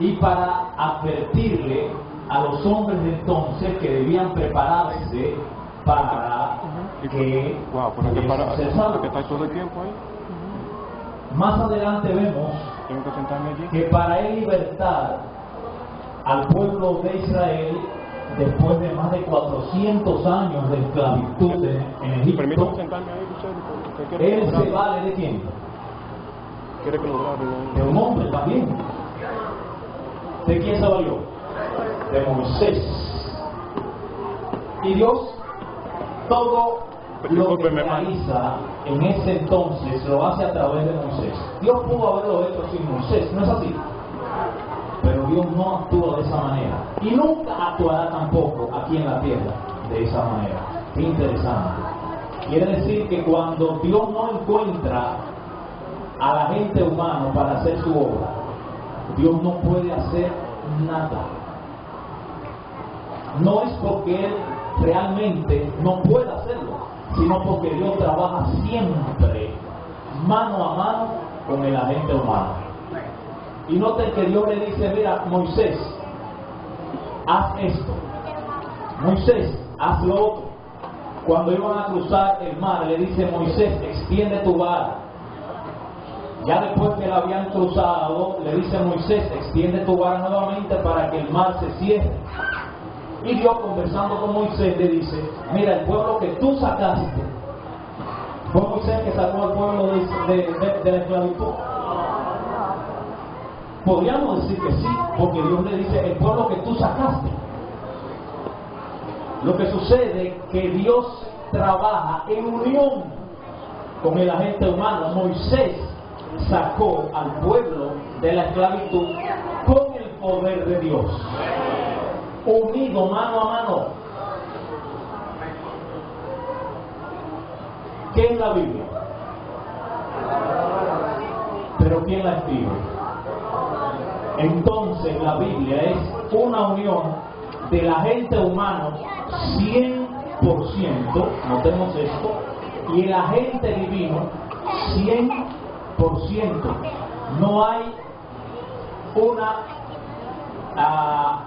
y para advertirle a los hombres de entonces que debían prepararse para que ser salvos. ¿Está todo el tiempo ahí? Más adelante vemos que para él libertar al pueblo de Israel después de más de 400 años de esclavitud en Egipto, él se vale ¿de quién? De un hombre también. ¿De quién se valió? De Moisés. Y Dios todo lo que realiza en ese entonces lo hace a través de Moisés. Dios pudo haberlo hecho sin Moisés, ¿no es así? Pero Dios no actúa de esa manera y nunca actuará tampoco aquí en la tierra de esa manera. Qué interesante. Quiere decir que cuando Dios no encuentra a la gente humana para hacer su obra, Dios no puede hacer nada. No es porque Él realmente no pueda hacerlo, sino porque Dios trabaja siempre mano a mano con el agente humano. Y noten que Dios le dice, mira, Moisés, haz esto. Moisés, haz lo otro. Cuando iban a cruzar el mar, le dice, Moisés, extiende tu vara. Ya después que la habían cruzado, le dice Moisés, extiende tu vara nuevamente para que el mar se cierre. Y Dios, conversando con Moisés, le dice, mira, el pueblo que tú sacaste, fue Moisés que sacó al pueblo de la esclavitud. Podríamos decir que sí, porque Dios le dice, el pueblo que tú sacaste. Lo que sucede es que Dios trabaja en unión con el agente humano. Moisés sacó al pueblo de la esclavitud con el poder de Dios, unido mano a mano. ¿Qué es la Biblia? ¿Pero quién la escribe? Entonces la Biblia es una unión del agente humano 100%, notemos esto, y el agente divino 100%. No hay una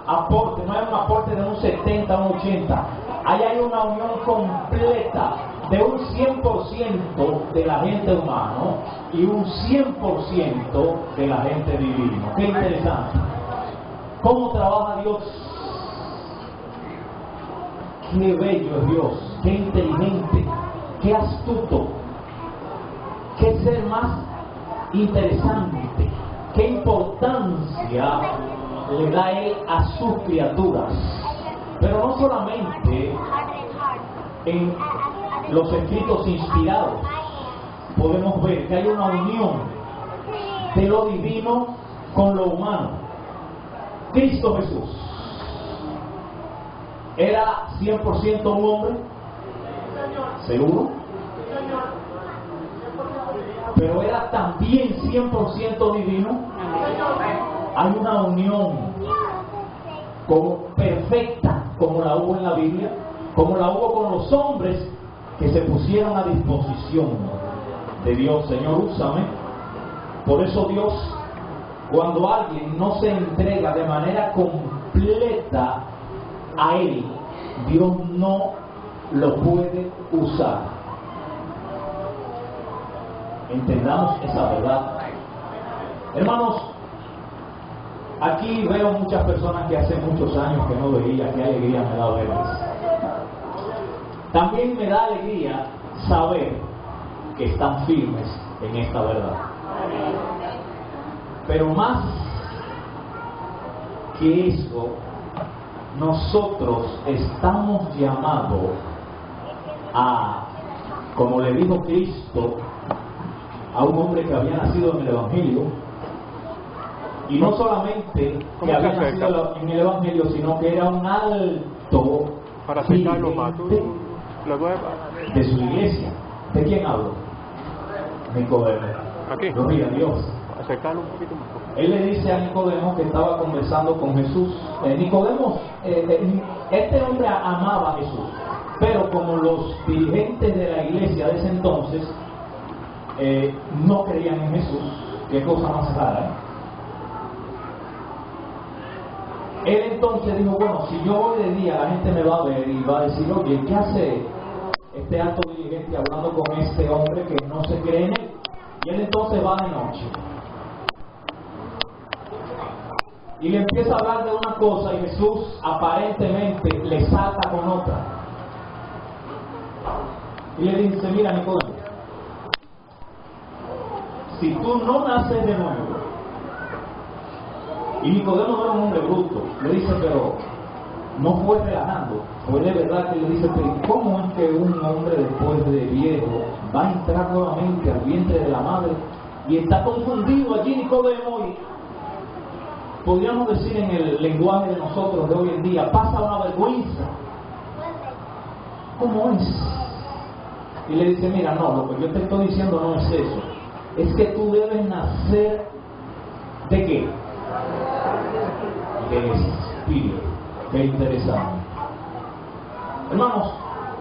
aporte, no hay un aporte de un 70 a un 80. Ahí hay una unión completa de un 100% del agente humano y un 100% del agente divino. Qué interesante. ¿Cómo trabaja Dios? Qué bello es Dios, qué inteligente, qué astuto, qué ser más interesante, qué importancia le da Él a sus criaturas. Pero no solamente en los escritos inspirados podemos ver que hay una unión de lo divino con lo humano. Cristo Jesús era 100% un hombre, seguro, pero era también 100% divino. Hay una unión perfecta como la hubo en la Biblia, como la hubo con los hombres que se pusieron a disposición de Dios. Señor, úsame. Por eso Dios, cuando alguien no se entrega de manera completa a Él, Dios no lo puede usar. Entendamos esa verdad. Hermanos, aquí veo muchas personas que hace muchos años que no veía. Qué alegría me da verlas. También me da alegría saber que están firmes en esta verdad. Pero más que eso, nosotros estamos llamados a, como le dijo Cristo a un hombre que había nacido en el Evangelio, y no solamente que había nacido en el Evangelio, sino que era un alto dirigente de su iglesia. ¿De quién hablo? Nicodemo. Gloria a Dios. Acercarlo un poquito más. Él le dice a Nicodemo que estaba conversando con Jesús. Nicodemo, este hombre amaba a Jesús, pero como los dirigentes de la iglesia de ese entonces no creían en Jesús, qué cosa más rara, Él entonces dijo, bueno, si yo voy de día, la gente me va a ver y va a decir, oye, ¿qué hace este alto dirigente hablando con este hombre que no se cree en él? Y él entonces va de noche. Y le empieza a hablar de una cosa y Jesús aparentemente le salta con otra. Y le dice, mira Nicodemo, si tú no naces de nuevo, y Nicodemo no era un hombre bruto, le dice, pero no fue relajando, fue de verdad que le dice, pero ¿cómo es que un hombre después de viejo va a entrar nuevamente al vientre de la madre? Y está confundido allí Nicodemo y podríamos decir en el lenguaje de nosotros de hoy en día, pasa una vergüenza. ¿Cómo es? Y le dice, mira, no, lo que yo te estoy diciendo no es eso. Es que tú debes nacer ¿de qué? De espíritu. Qué interesante. Hermanos,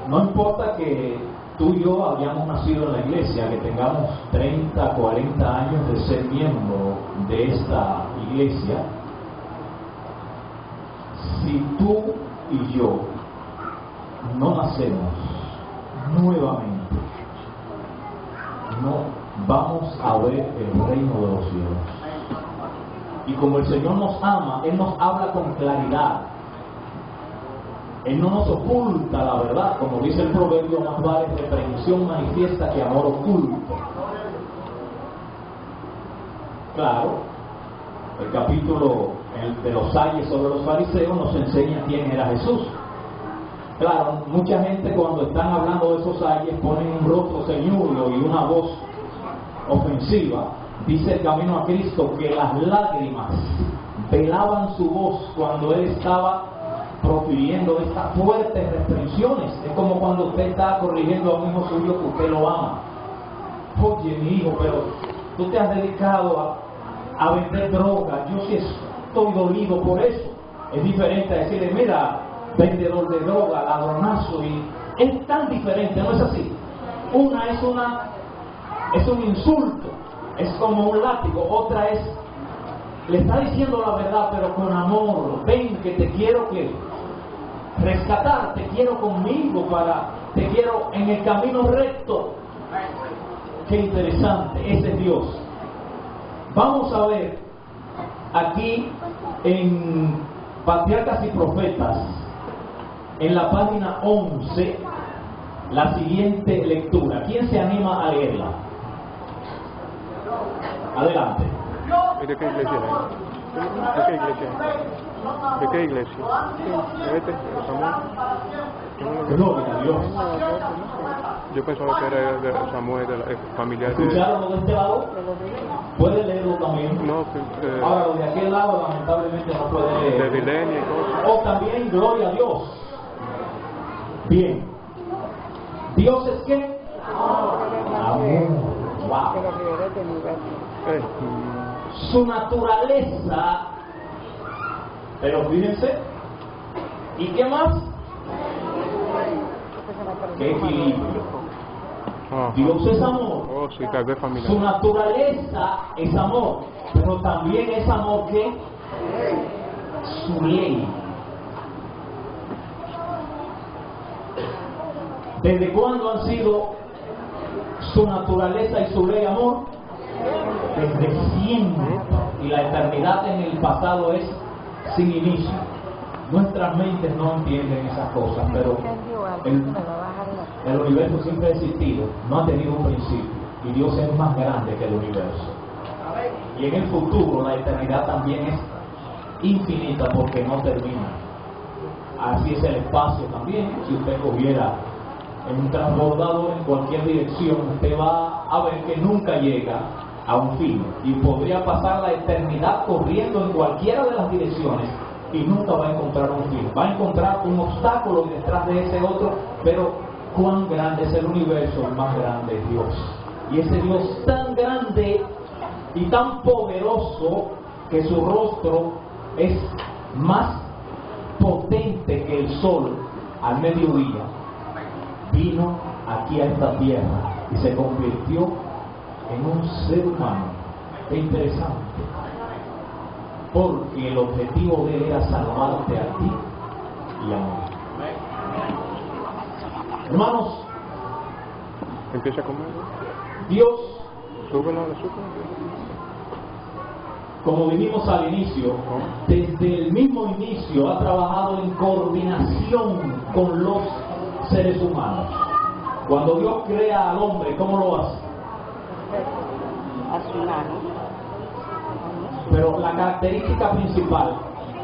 no importa que tú y yo hayamos nacido en la iglesia, que tengamos 30, 40 años de ser miembro de esta iglesia, si tú y yo no nacemos nuevamente, no vamos a ver el reino de los cielos. Y como el Señor nos ama, Él nos habla con claridad. Él no nos oculta la verdad, como dice el proverbio, más vale reprensión manifiesta que amor oculto. Claro, el capítulo de los ayes sobre los fariseos nos enseña quién era Jesús. Claro, mucha gente cuando están hablando de esos ayes ponen un rostro ceñudo y una voz ofensiva. Dice el camino a Cristo que las lágrimas velaban su voz cuando Él estaba profiriendo estas fuertes restricciones. Es como cuando usted está corrigiendo a un hijo suyo que usted lo ama. Oye, mi hijo, pero tú te has dedicado a vender droga. Yo sí estoy dolido por eso. Es diferente a decirle, mira, vendedor de droga, ladronazo, y es tan diferente, ¿no es así? Una es un insulto, es como un látigo. Otra es, le está diciendo la verdad, pero con amor. Ven, que te quiero rescatar, te quiero conmigo, te quiero en el camino recto. Qué interesante, ese es Dios. Vamos a ver aquí en Patriarcas y Profetas, en la página 11, la siguiente lectura. ¿Quién se anima a leerla? Adelante. ¿Y de qué iglesia es? ¿De qué iglesia es? ¿De qué iglesia? Gloria a Dios. Yo pensaba que era de Samuel, de la familiar de... ¿Escucharon lo de este lado? ¿Puede leerlo también? No, ahora lo de aquel lado lamentablemente no puede leer. de Dilenia y cosas. O también, gloria a Dios. Bien. ¿Dios es qué? Amor. Wow. Su naturaleza, pero fíjense, ¿y qué más? ¿Qué equilibrio? Dios es amor. Oh, sí, tal vez familiar. Su naturaleza es amor, pero también es amor que su ley. ¿Desde cuándo han sido su naturaleza y su ley amor? Desde siempre. Y la eternidad en el pasado es sin inicio. Nuestras mentes no entienden esas cosas, pero el universo siempre ha existido, no ha tenido un principio, y Dios es más grande que el universo. Y en el futuro la eternidad también es infinita porque no termina. Así es el espacio también. Si usted cogiera en un transbordador en cualquier dirección, usted va a ver que nunca llega a un fin, y podría pasar la eternidad corriendo en cualquiera de las direcciones y nunca va a encontrar un fin. Va a encontrar un obstáculo detrás de ese otro, pero cuán grande es el universo, el más grande es Dios. Y ese Dios tan grande y tan poderoso que su rostro es más potente que el sol al mediodía, vino aquí a esta tierra y se convirtió en un ser humano. Qué interesante. porque el objetivo de él era salvarte a ti y a mí. Hermanos, Empieza a comer. Dios, Súbela al azúcar. como dijimos al inicio, desde el mismo inicio ha trabajado en coordinación con los seres humanos. Cuando Dios crea al hombre, ¿cómo lo hace? A su mano. Pero la característica principal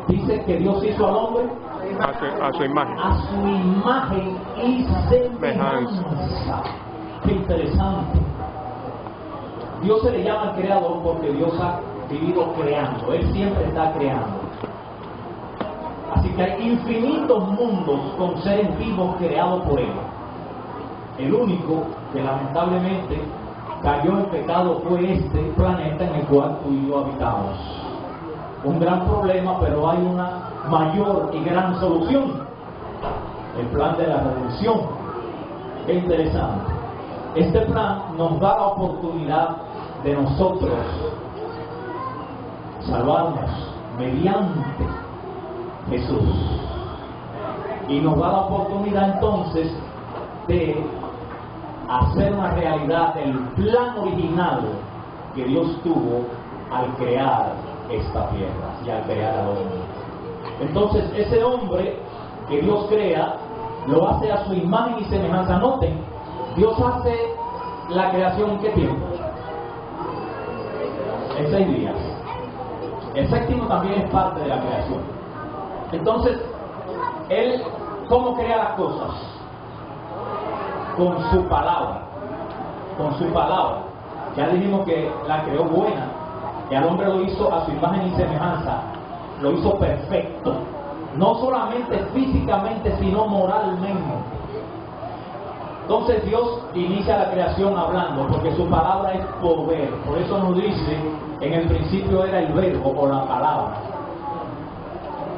dice que Dios hizo al hombre A su imagen. a su imagen y semejanza. Qué interesante. Dios se le llama al creador porque Dios ha vivido creando. Él siempre está creando. Así que hay infinitos mundos con seres vivos creados por Él. El único que lamentablemente cayó en pecado fue este planeta en el cual tú y yo habitamos. Un gran problema, pero hay una mayor y gran solución. El plan de la redención. Qué interesante. Este plan nos da la oportunidad de nosotros salvarnos mediante Jesús. Y nos da la oportunidad entonces de hacer una realidad el plan original que Dios tuvo al crear esta tierra y al crear al hombre. Entonces ese hombre que Dios crea lo hace a su imagen y semejanza. Noten, Dios hace la creación ¿en qué tiempo? En 6 días. El séptimo también es parte de la creación. Entonces, Él, ¿cómo crea las cosas? Con su palabra. Con su palabra. Ya dijimos que la creó buena. Y al hombre lo hizo a su imagen y semejanza. Lo hizo perfecto. No solamente físicamente, sino moralmente. Entonces Dios inicia la creación hablando, porque su palabra es poder. Por eso nos dice, en el principio era el verbo o la palabra.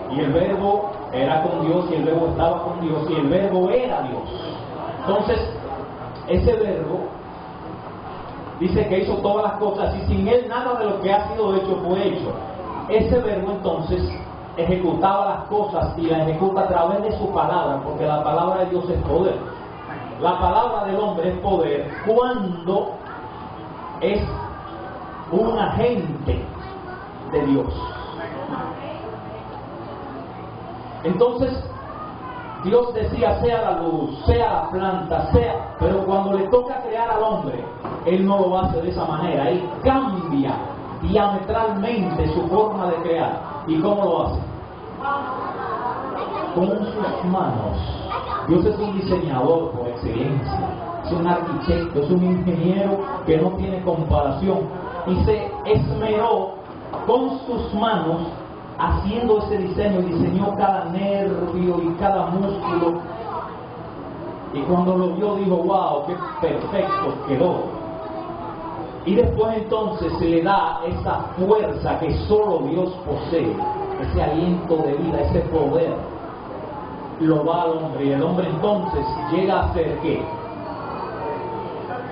Y el verbo era con Dios, y el verbo estaba con Dios, y el verbo era Dios. Entonces, ese verbo dice que hizo todas las cosas, y sin él nada de lo que ha sido hecho fue hecho. Ese verbo entonces ejecutaba las cosas y las ejecuta a través de su palabra, porque la palabra de Dios es poder. La palabra del hombre es poder cuando es un agente de Dios. Entonces, Dios decía, sea la luz, sea la planta, sea, pero cuando le toca crear al hombre, Él no lo hace de esa manera. Él cambia diametralmente su forma de crear. ¿Y cómo lo hace? Con sus manos. Dios es un diseñador por excelencia, es un arquitecto, es un ingeniero que no tiene comparación, y se esmeró con sus manos haciendo ese diseño. Diseñó cada nervio y cada músculo, y cuando lo vio dijo, wow, qué perfecto quedó. Y después entonces se le da esa fuerza que solo Dios posee, ese aliento de vida, ese poder, lo da al hombre, y el hombre entonces llega a ser ¿qué?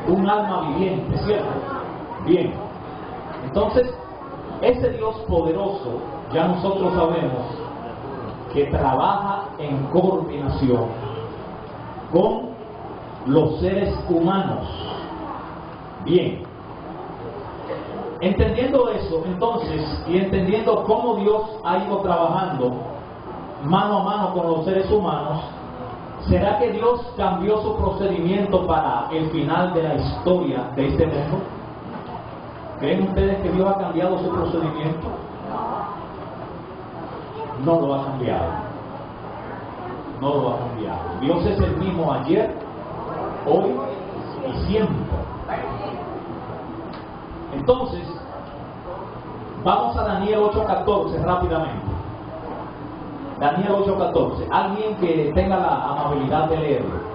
Un alma viviente, ¿cierto? Bien. Entonces, ese Dios poderoso, ya nosotros sabemos que trabaja en coordinación con los seres humanos. Bien. Entendiendo eso, entonces, y entendiendo cómo Dios ha ido trabajando mano a mano con los seres humanos, ¿será que Dios cambió su procedimiento para el final de la historia de este mundo? ¿Creen ustedes que Dios ha cambiado su procedimiento? No lo ha cambiado. No lo ha cambiado. Dios es el mismo ayer, hoy y siempre. Entonces, vamos a Daniel 8:14 rápidamente. Daniel 8:14. Alguien que tenga la amabilidad de leerlo.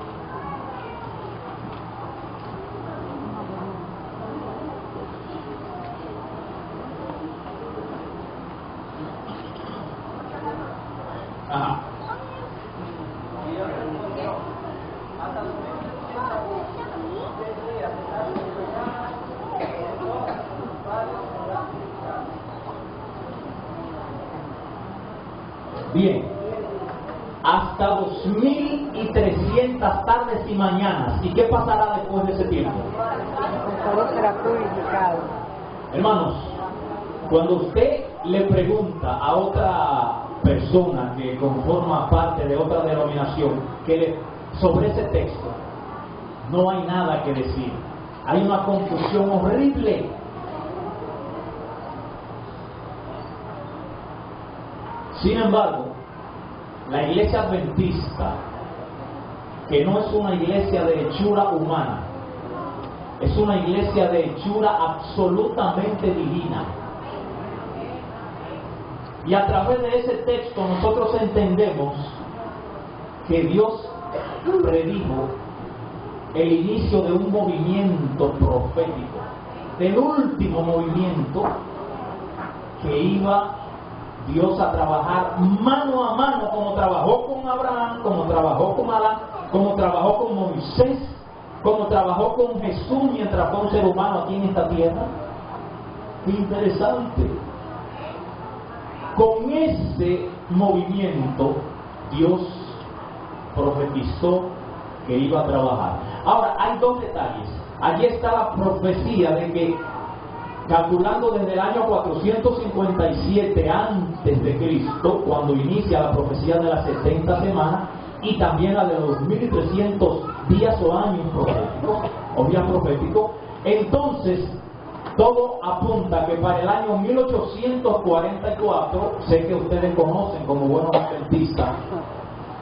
Ajá. Bien, hasta 2300 tardes y mañanas. ¿Y qué pasará después de ese tiempo? Todo será purificado. Hermanos, cuando usted le pregunta a otra persona que conforma parte de otra denominación sobre ese texto, no hay nada que decir. Hay una confusión horrible. Sin embargo, la iglesia adventista, que no es una iglesia de hechura humana, es una iglesia de hechura absolutamente divina. Y a través de ese texto nosotros entendemos que Dios predijo el inicio de un movimiento profético, del último movimiento que iba Dios a trabajar mano a mano, como trabajó con Abraham, como trabajó con Adán, como trabajó con Moisés, como trabajó con Jesús mientras fue un ser humano aquí en esta tierra. Qué interesante. Con ese movimiento Dios profetizó que iba a trabajar. Ahora, hay dos detalles. Allí está la profecía de que, calculando desde el año 457 antes de Cristo, cuando inicia la profecía de las 70 semanas, y también la de los 1300 días o años proféticos, o días proféticos, entonces todo apunta que para el año 1844, sé que ustedes conocen como buenos adventistas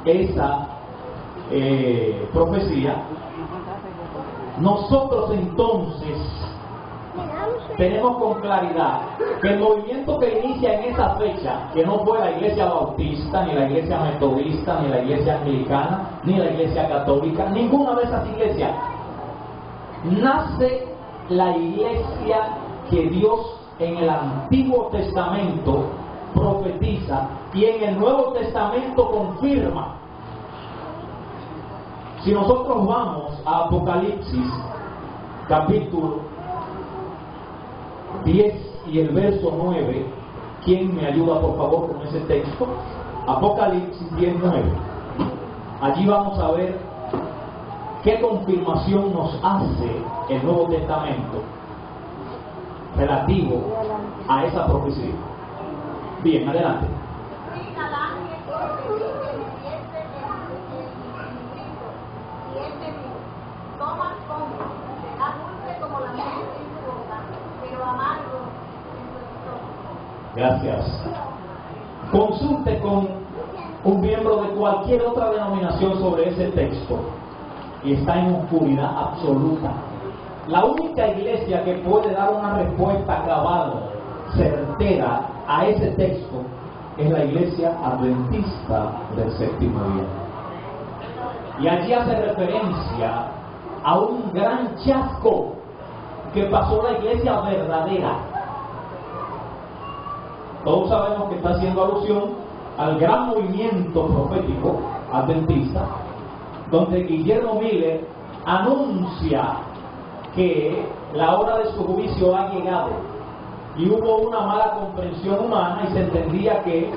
esa profecía, nosotros entonces tenemos con claridad que el movimiento que inicia en esa fecha, que no fue la iglesia bautista, ni la iglesia metodista, ni la iglesia anglicana, ni la iglesia católica, ninguna de esas iglesias, nace la iglesia que Dios en el Antiguo Testamento profetiza y en el Nuevo Testamento confirma. Si nosotros vamos a Apocalipsis capítulo 10 y el verso 9, ¿quién me ayuda por favor con ese texto? Apocalipsis 10:9. Allí vamos a ver qué confirmación nos hace el Nuevo Testamento relativo a esa profecía. Bien, adelante. Gracias. Consulte con un miembro de cualquier otra denominación sobre ese texto y está en oscuridad absoluta. La única iglesia que puede dar una respuesta cabal, certera a ese texto es la iglesia adventista del séptimo día. Y allí hace referencia a un gran chasco que pasó la iglesia verdadera. Todos sabemos que está haciendo alusión al gran movimiento profético adventista, donde Guillermo Miller anuncia que la hora de su juicio ha llegado y hubo una mala comprensión humana y se entendía que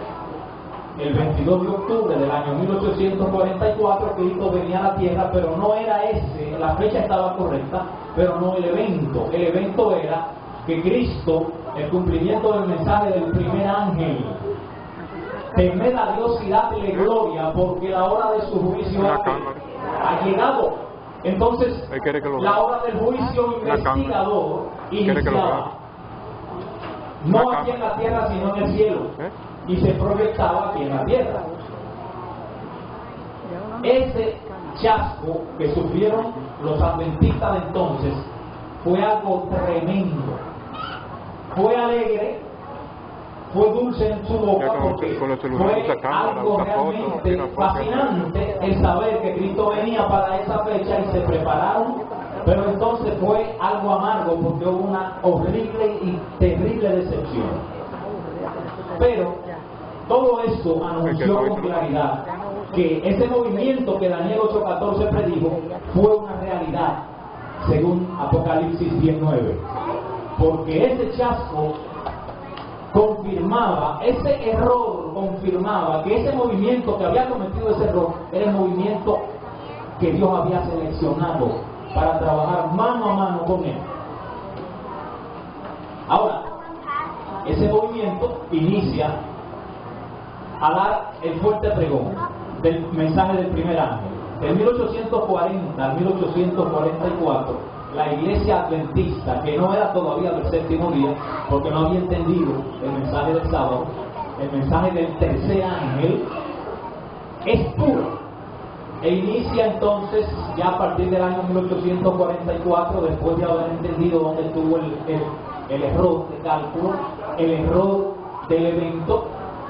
el 22 de octubre del año 1844 Cristo venía a la tierra, pero no era ese, la fecha estaba correcta, pero no el evento. El evento era que Cristo, el cumplimiento del mensaje del primer ángel, temed a Dios y dadle gloria porque la hora de su juicio ha llegado. Entonces la hora del juicio investigador iniciaba no aquí en la tierra sino en el cielo y se proyectaba aquí en la tierra. Ese chasco que sufrieron los adventistas de entonces fue algo tremendo. Fue alegre, fue dulce en su boca porque fue algo realmente fascinante el saber que Cristo venía para esa fecha y se prepararon, pero entonces fue algo amargo porque hubo una horrible y terrible decepción. Pero todo esto anunció con claridad que ese movimiento que Daniel 8:14 predijo fue una realidad según Apocalipsis 10:9. Porque ese chasco confirmaba ese error confirmaba que ese movimiento que había cometido ese error era el movimiento que Dios había seleccionado para trabajar mano a mano con él. Ahora, ese movimiento inicia a dar el fuerte pregón del mensaje del primer ángel. De 1840 al 1844, la iglesia adventista, que no era todavía del séptimo día, porque no había entendido el mensaje del sábado, el mensaje del tercer ángel, es puro. E inicia entonces, ya a partir del año 1844, después de haber entendido dónde estuvo el error de cálculo, el error del evento,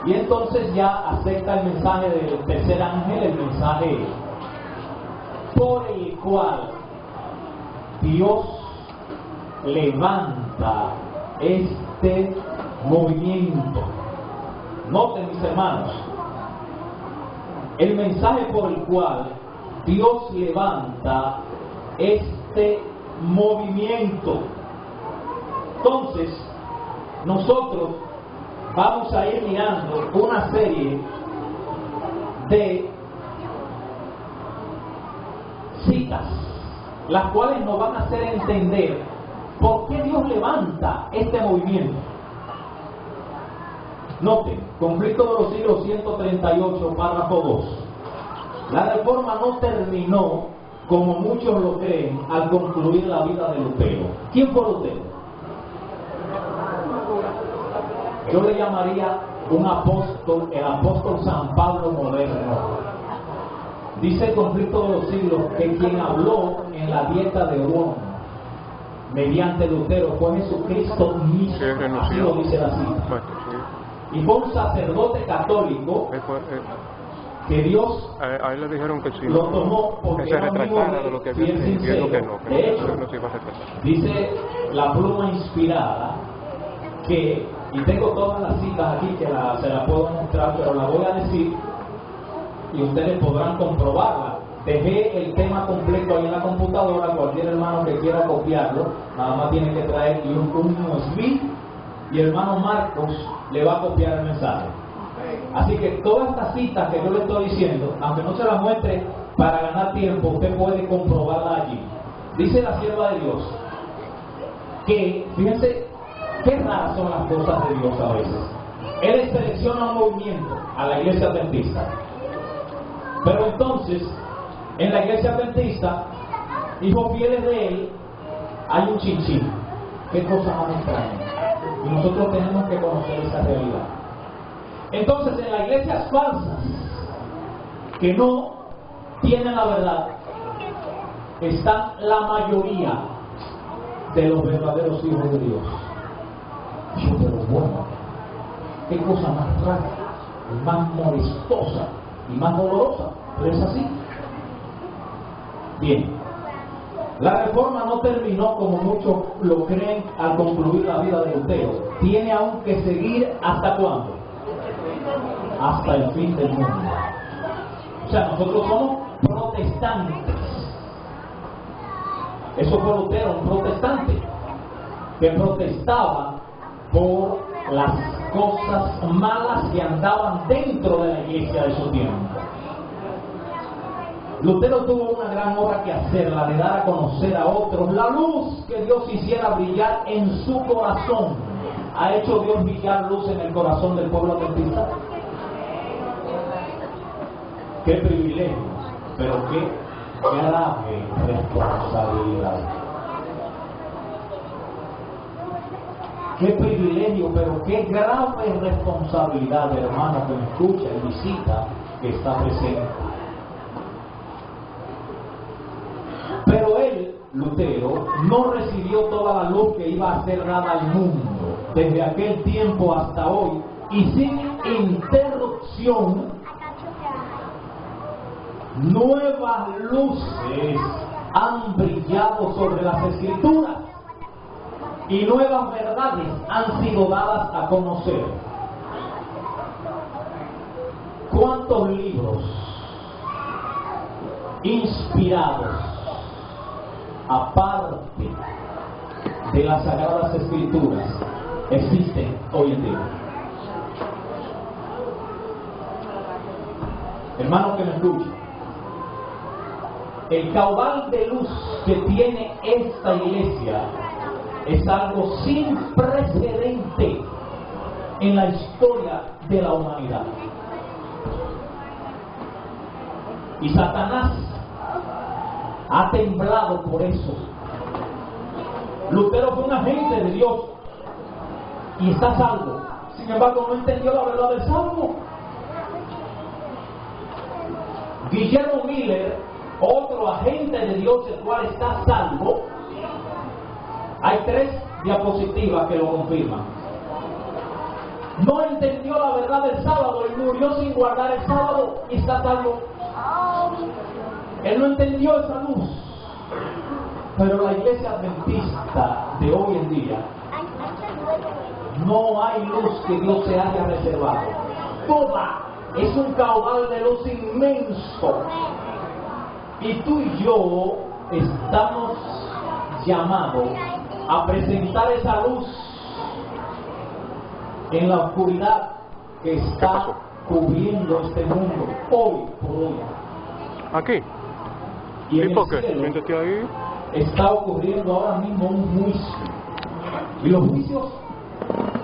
y entonces ya acepta el mensaje del tercer ángel, el mensaje por el cual Dios levanta este movimiento. Noten, mis hermanos, el mensaje por el cual Dios levanta este movimiento. Entonces, nosotros vamos a ir mirando una serie de citas, las cuales nos van a hacer entender por qué Dios levanta este movimiento. Noten, conflicto de los siglos 138, párrafo 2. La reforma no terminó, como muchos lo creen, al concluir la vida de Lutero. ¿Quién fue Lutero? Yo le llamaría un apóstol, el apóstol San Pablo moderno. Dice el conflicto de los siglos que quien habló en la dieta de Orón mediante Lutero fue Jesucristo mismo. Así lo dice la cita. Y fue un sacerdote católico que Dios a él le dijeron que sí, lo tomó porque se retrasara de lo que había viendo que no de hecho, no se iba a retrasar. Dice la pluma inspirada que, y tengo todas las citas aquí que se las puedo mostrar, pero las voy a decir y ustedes podrán comprobarla. Dejé el tema completo ahí en la computadora. Cualquier hermano que quiera copiarlo, nada más tiene que traer un USB y el hermano Marcos le va a copiar el mensaje. Así que todas estas citas que yo le estoy diciendo, aunque no se las muestre para ganar tiempo, usted puede comprobarla allí. Dice la sierva de Dios que, fíjense qué raras son las cosas de Dios a veces. Él selecciona un movimiento a la iglesia adventista, pero entonces en la iglesia adventista, hijos fieles de él, hay un chinchín. Qué cosa más extraña. Y nosotros tenemos que conocer esa realidad. Entonces, en las iglesias falsas, que no tienen la verdad, están la mayoría de los verdaderos hijos de Dios. Pero bueno, qué cosa más rara, y más molestosa y más dolorosa, pero es así. Bien, la reforma no terminó como muchos lo creen al concluir la vida de Lutero. Tiene aún que seguir ¿hasta cuándo? Hasta el fin del mundo. O sea, nosotros somos protestantes. Eso fue Lutero, un protestante que protestaba por las cosas malas que andaban dentro de la iglesia de su tiempo. Lutero tuvo una gran obra que hacer, la de dar a conocer a otros la luz que Dios hiciera brillar en su corazón. ¿Ha hecho Dios brillar luz en el corazón del pueblo adventista? Qué privilegio, pero qué grave responsabilidad. Qué privilegio, pero qué grave responsabilidad, hermano que me escucha y visita, que está presente. Pero él, Lutero, no recibió toda la luz que iba a ser dada al mundo desde aquel tiempo hasta hoy, y sin interrupción nuevas luces han brillado sobre las Escrituras y nuevas verdades han sido dadas a conocer. ¿Cuántos libros inspirados, aparte de las Sagradas Escrituras, existen hoy en día? hermano que me escucha, el caudal de luz que tiene esta iglesia es algo sin precedente en la historia de la humanidad. Y Satanás ha temblado por eso. Lutero fue un agente de Dios y está salvo. Sin embargo, no entendió la verdad del salvo. Guillermo Miller, otro agente de Dios, el cual está salvo. Hay 3 diapositivas que lo confirman. No entendió la verdad del sábado y murió sin guardar el sábado y está salvo. Él no entendió esa luz. Pero la iglesia adventista de hoy en día, no hay luz que Dios se haya reservado. Toda es un caudal de luz inmenso. Y tú y yo estamos llamados a presentar esa luz en la oscuridad que está cubriendo este mundo hoy por hoy. Aquí. Y en ¿Por el qué? cielo Siéntate ahí. está ocurriendo ahora mismo un juicio. Y los juicios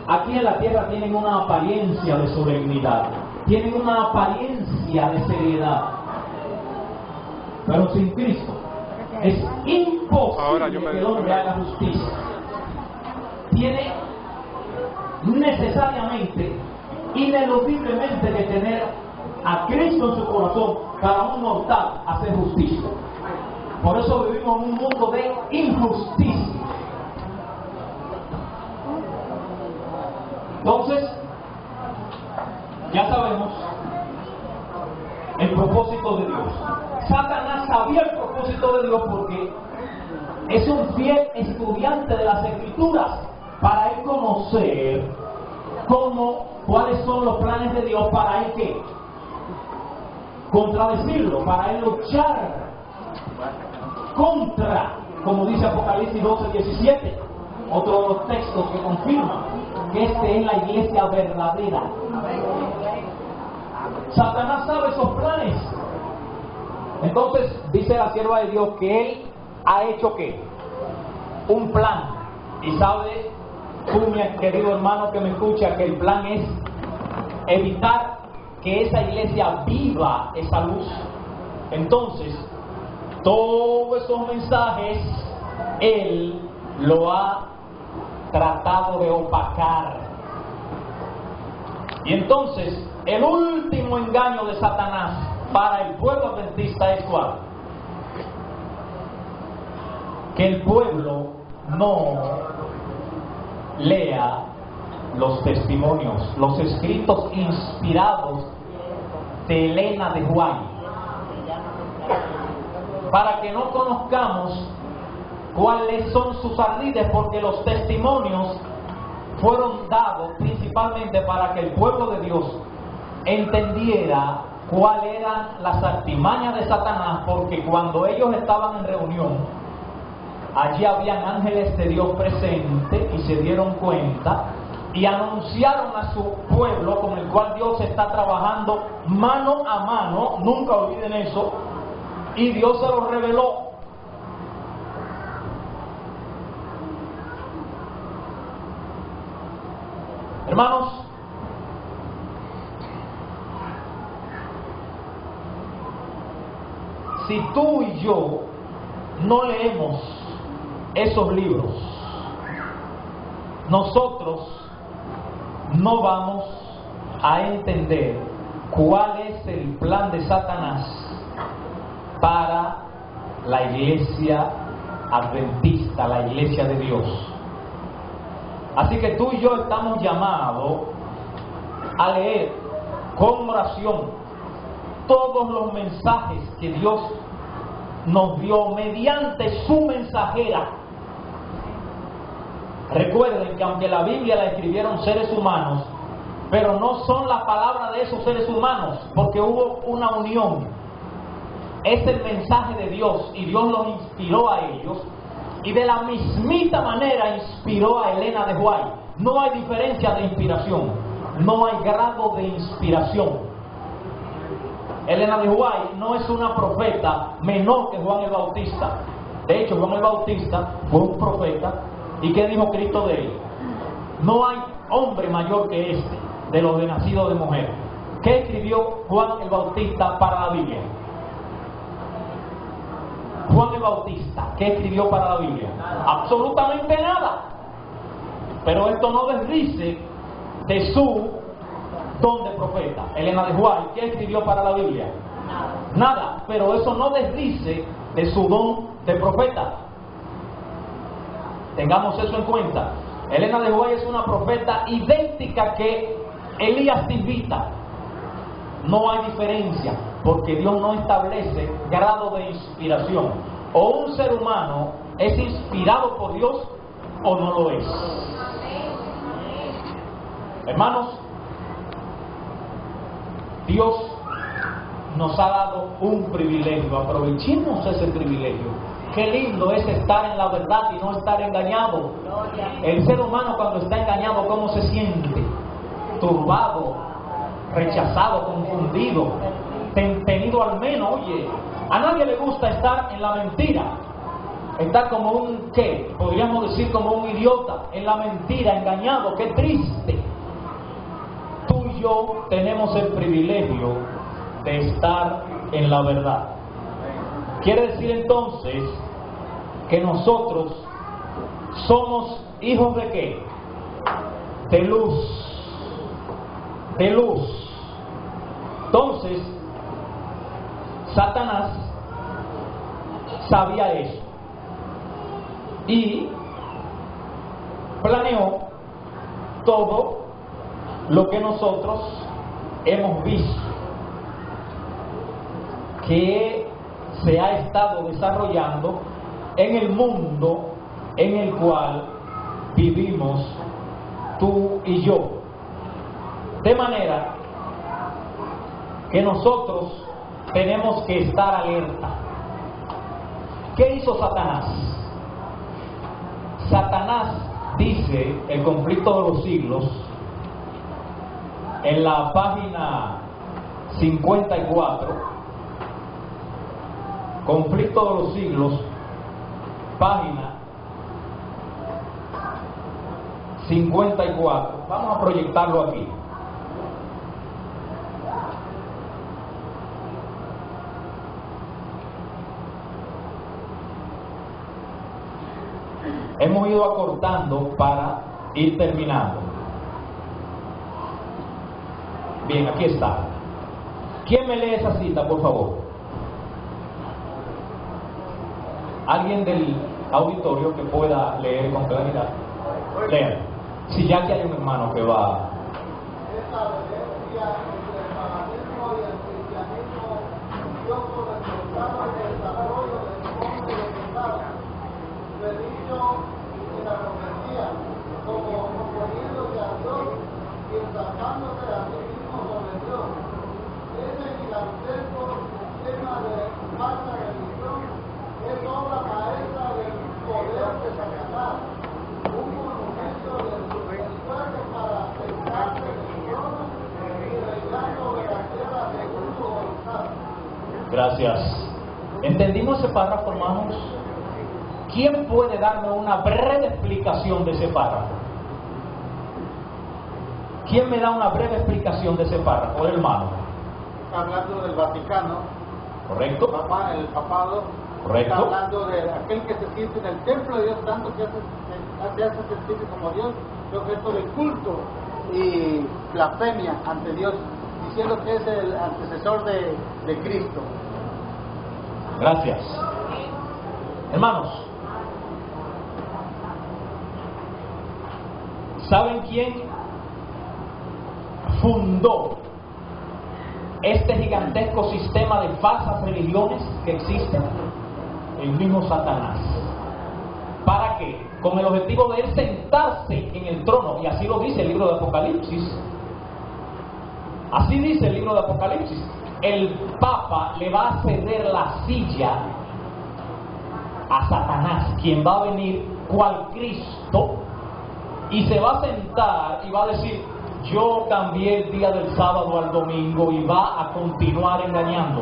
aquí en la tierra tienen una apariencia de solemnidad, tienen una apariencia de seriedad. Pero sin Cristo es imposible que el hombre haga justicia. Tiene necesariamente, ineludiblemente, que tener a Cristo en su corazón para un mortal hacer justicia. Por eso vivimos en un mundo de injusticia. Entonces, ya sabemos el propósito de Dios. Satanás sabía el propósito de Dios porque es un fiel estudiante de las Escrituras para él conocer cuáles son los planes de Dios para él ¿qué? Contradecirlo, para él luchar contra, como dice Apocalipsis 12:17, otro de los textos que confirma que esta es la iglesia verdadera. Satanás sabe esos planes. Entonces dice la sierva de Dios que él ha hecho ¿qué? Un plan. Y sabe tú, mi querido hermano que me escucha, que el plan es evitar que esa iglesia viva esa luz. Entonces, todos esos mensajes él lo ha tratado de opacar. Y entonces, el último engaño de Satanás para el pueblo adventista es ¿cuál? Que el pueblo no lea los testimonios, los escritos inspirados de Elena de White, para que no conozcamos cuáles son sus ardides, porque los testimonios fueron dados principalmente para que el pueblo de Dios entendiera cuáles eran las artimañas de Satanás, porque cuando ellos estaban en reunión, allí habían ángeles de Dios presentes y se dieron cuenta y anunciaron a su pueblo con el cual Dios está trabajando mano a mano, nunca olviden eso, y Dios se lo reveló. Hermanos, si tú y yo no leemos esos libros, nosotros no vamos a entender cuál es el plan de Satanás para la iglesia adventista, la iglesia de Dios. Así que tú y yo estamos llamados a leer con oración todos los mensajes que Dios nos dio mediante su mensajera. Recuerden que aunque la Biblia la escribieron seres humanos, pero no son la palabra de esos seres humanos, porque hubo una unión. Es el mensaje de Dios y Dios los inspiró a ellos, y de la mismita manera inspiró a Elena de White. No hay diferencia de inspiración, no hay grado de inspiración. Elena de White no es una profeta menor que Juan el Bautista. De hecho, Juan el Bautista fue un profeta. ¿Y qué dijo Cristo de él? No hay hombre mayor que este, de los de nacido de mujer. ¿Qué escribió Juan el Bautista para la Biblia? Juan el Bautista, ¿qué escribió para la Biblia? Absolutamente nada. Pero esto no desdice de su don de profeta. Elena de White, ¿qué escribió para la Biblia? Nada. Pero eso no desdice de su don de profeta. Tengamos eso en cuenta. Elena de White es una profeta idéntica que Elías Tibita. No hay diferencia, porque Dios no establece grado de inspiración. O un ser humano es inspirado por Dios o no lo es. Hermanos, Dios nos ha dado un privilegio. Aprovechemos ese privilegio. Qué lindo es estar en la verdad y no estar engañado. El ser humano cuando está engañado, ¿cómo se siente? Turbado, rechazado, confundido, tenido al menos. Oye, a nadie le gusta estar en la mentira. Estar como un, ¿qué? Podríamos decir como un idiota, en la mentira, engañado. ¡Qué triste! Tú y yo tenemos el privilegio de estar en la verdad. Quiere decir entonces que nosotros somos hijos de ¿qué? De luz. De luz. Entonces, Satanás sabía eso y planeó todo lo que nosotros hemos visto que se ha estado desarrollando en el mundo en el cual vivimos tú y yo. De manera que nosotros tenemos que estar alerta. ¿Qué hizo Satanás? Satanás dice, el conflicto de los siglos, en la página 54, conflicto de los siglos, página 54. Vamos a proyectarlo aquí. Hemos ido acortando para ir terminando. Bien, aquí está. ¿Quién me lee esa cita, por favor? Alguien del auditorio que pueda leer con claridad. Lean. Si ya que hay un hermano que va. Esta violencia entre el paganismo y el cristianismo dio por resultado el desarrollo del hombre de pecado, predicho en la profecía, como oponiéndose a Dios y exaltándose a sí mismo sobre Dios. Ese gigantesco sistema de falsa religión es obra maestra del poder de Satanás, un monumento de su esfuerzo para aceptarse de Dios y reinar sobre la tierra según su voluntad. Gracias. ¿Entendimos ese párrafo, hermanos? ¿Quién puede darme una breve explicación de ese párrafo? ¿Quién me da una breve explicación de ese párrafo, hermano? Hablando del Vaticano, ¿Correcto? el papado, Correcto. está hablando de aquel que se siente en el templo de Dios tanto que hace sentirse como Dios, es objeto de culto y blasfemia ante Dios, diciendo que es el antecesor de Cristo. Gracias. Hermanos, ¿saben quién fundó este gigantesco sistema de falsas religiones que existen? El mismo Satanás. ¿Para qué? Con el objetivo de él sentarse en el trono, y así lo dice el libro de Apocalipsis. Así dice el libro de Apocalipsis. El Papa le va a ceder la silla a Satanás, quien va a venir cual Cristo, y se va a sentar y va a decir: yo cambié el día del sábado al domingo y va a continuar engañando.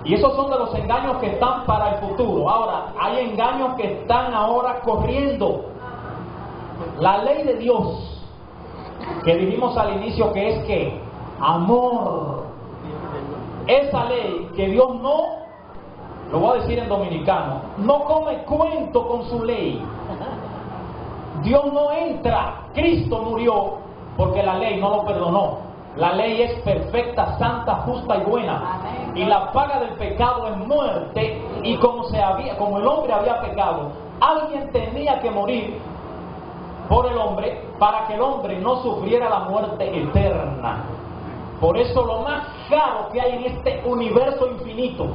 Y esos son de los engaños que están para el futuro. Ahora, hay engaños que están ahora corriendo. La ley de Dios, que dijimos al inicio que es que amor. Esa ley que Dios no, lo voy a decir en dominicano, no come cuento con su ley. Dios no entra. Cristo murió porque la ley no lo perdonó. La ley es perfecta, santa, justa y buena. Y la paga del pecado es muerte. Y como el hombre había pecado, alguien tenía que morir por el hombre para que el hombre no sufriera la muerte eterna. Por eso lo más caro que hay en este universo infinito,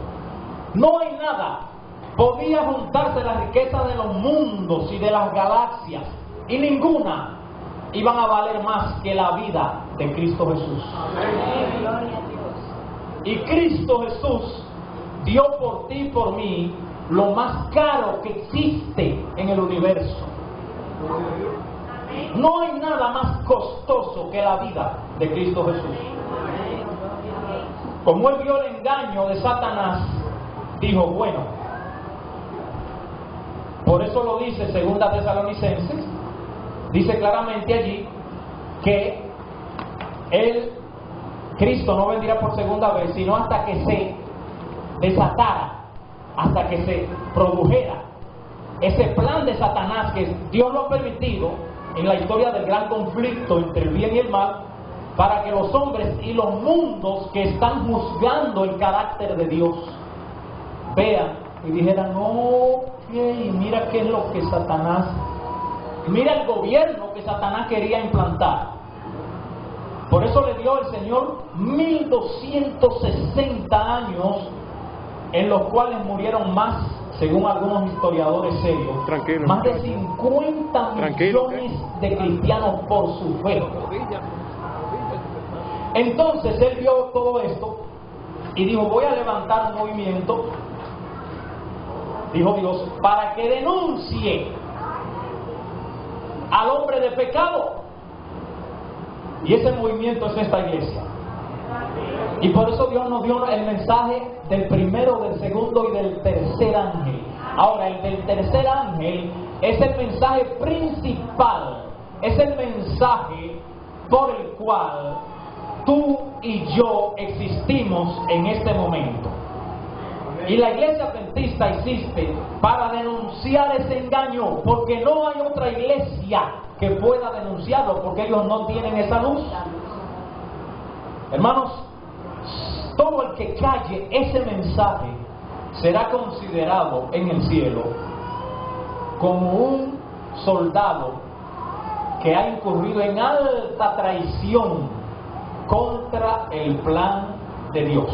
no hay nada. Podía juntarse la riqueza de los mundos y de las galaxias, y ninguna iban a valer más que la vida de Cristo Jesús. Y Cristo Jesús dio por ti y por mí lo más caro que existe en el universo. No hay nada más costoso que la vida de Cristo Jesús. Como él vio el engaño de Satanás, dijo, bueno, por eso lo dice 2 Tesalonicenses, dice claramente allí que Cristo no vendría por segunda vez, sino hasta que se desatara, hasta que se produjera ese plan de Satanás que Dios lo ha permitido en la historia del gran conflicto entre el bien y el mal, para que los hombres y los mundos que están juzgando el carácter de Dios vean y dijeran, no, mira qué es lo que Satanás, mira el gobierno que Satanás quería implantar. Por eso le dio el Señor 1260 años, en los cuales murieron más, según algunos historiadores serios, más de 50 millones de cristianos por su fe. Entonces él vio todo esto y dijo, voy a levantar un movimiento, dijo Dios, para que denuncie al hombre de pecado. Y ese movimiento es esta iglesia. Y por eso Dios nos dio el mensaje del primero, del segundo y del tercer ángel. Ahora, el del tercer ángel es el mensaje principal, es el mensaje por el cual tú y yo existimos en este momento. Y la iglesia adventista existe para denunciar ese engaño, porque no hay otra iglesia que pueda denunciarlo, porque ellos no tienen esa luz. Hermanos, todo el que calle ese mensaje será considerado en el cielo como un soldado que ha incurrido en alta traición contra el plan de Dios.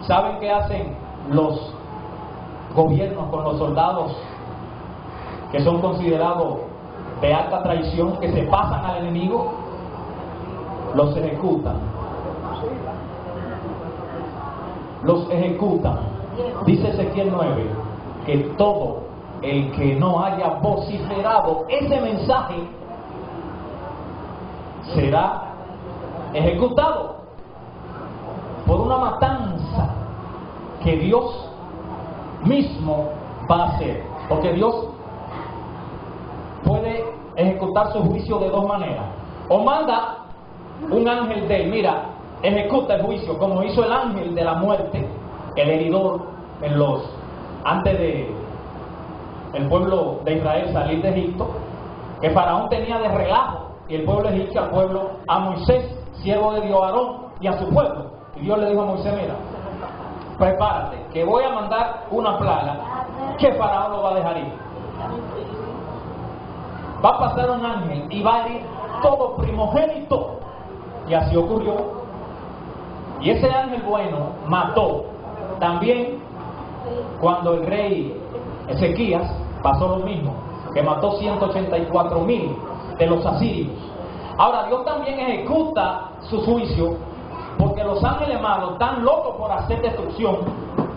¿Saben qué hacen los gobiernos con los soldados que son considerados de alta traición, que se pasan al enemigo? Los ejecutan. Los ejecutan. Dice Ezequiel 9 que todo el que no haya vociferado ese mensaje será ejecutado por una matanza que Dios mismo va a hacer. Porque Dios puede ejecutar su juicio de dos maneras: o manda un ángel de él, mira, ejecuta el juicio, como hizo el ángel de la muerte, el heridor antes de el pueblo de Israel salir de Egipto, que Faraón tenía de relajo y el pueblo egipcio al pueblo, a Moisés, siervo de Dios, Aarón, y a su pueblo. Y Dios le dijo a Moisés, mira, prepárate, que voy a mandar una plaga que Faraón lo va a dejar ir. Va a pasar un ángel y va a herir todo primogénito. Y así ocurrió. Y ese ángel bueno mató. También cuando el rey Ezequías pasó lo mismo, que mató 184,000 de los asirios. Ahora Dios también ejecuta su juicio, porque los ángeles malos están locos por hacer destrucción.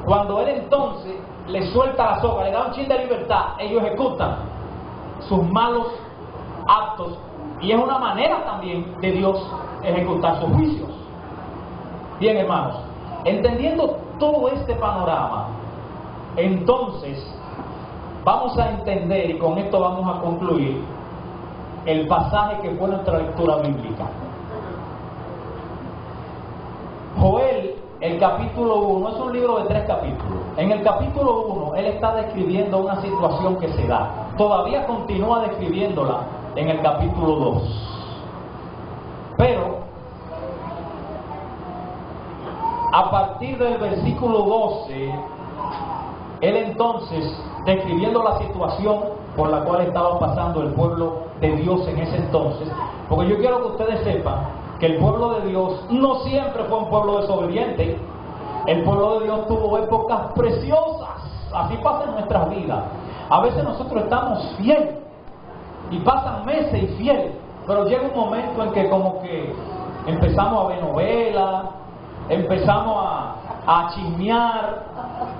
Cuando él entonces le suelta la soga, le da un chin de libertad, ellos ejecutan sus malos actos Y es una manera también de Dios ejecutar sus juicios. Bien, hermanos, entendiendo todo este panorama, entonces vamos a entender, y con esto vamos a concluir, el pasaje que fue nuestra lectura bíblica. Joel, el capítulo 1, es un libro de 3 capítulos. En el capítulo 1, él está describiendo una situación que se da. Todavía continúa describiéndola en el capítulo 2. Pero, a partir del versículo 12, él entonces, describiendo la situación por la cual estaba pasando el pueblo de Dios en ese entonces, porque yo quiero que ustedes sepan que el pueblo de Dios no siempre fue un pueblo desobediente. El pueblo de Dios tuvo épocas preciosas. Así pasa en nuestras vidas. A veces nosotros estamos fieles y pasan meses y fieles, pero llega un momento en que como que empezamos a ver novelas, empezamos a chismear,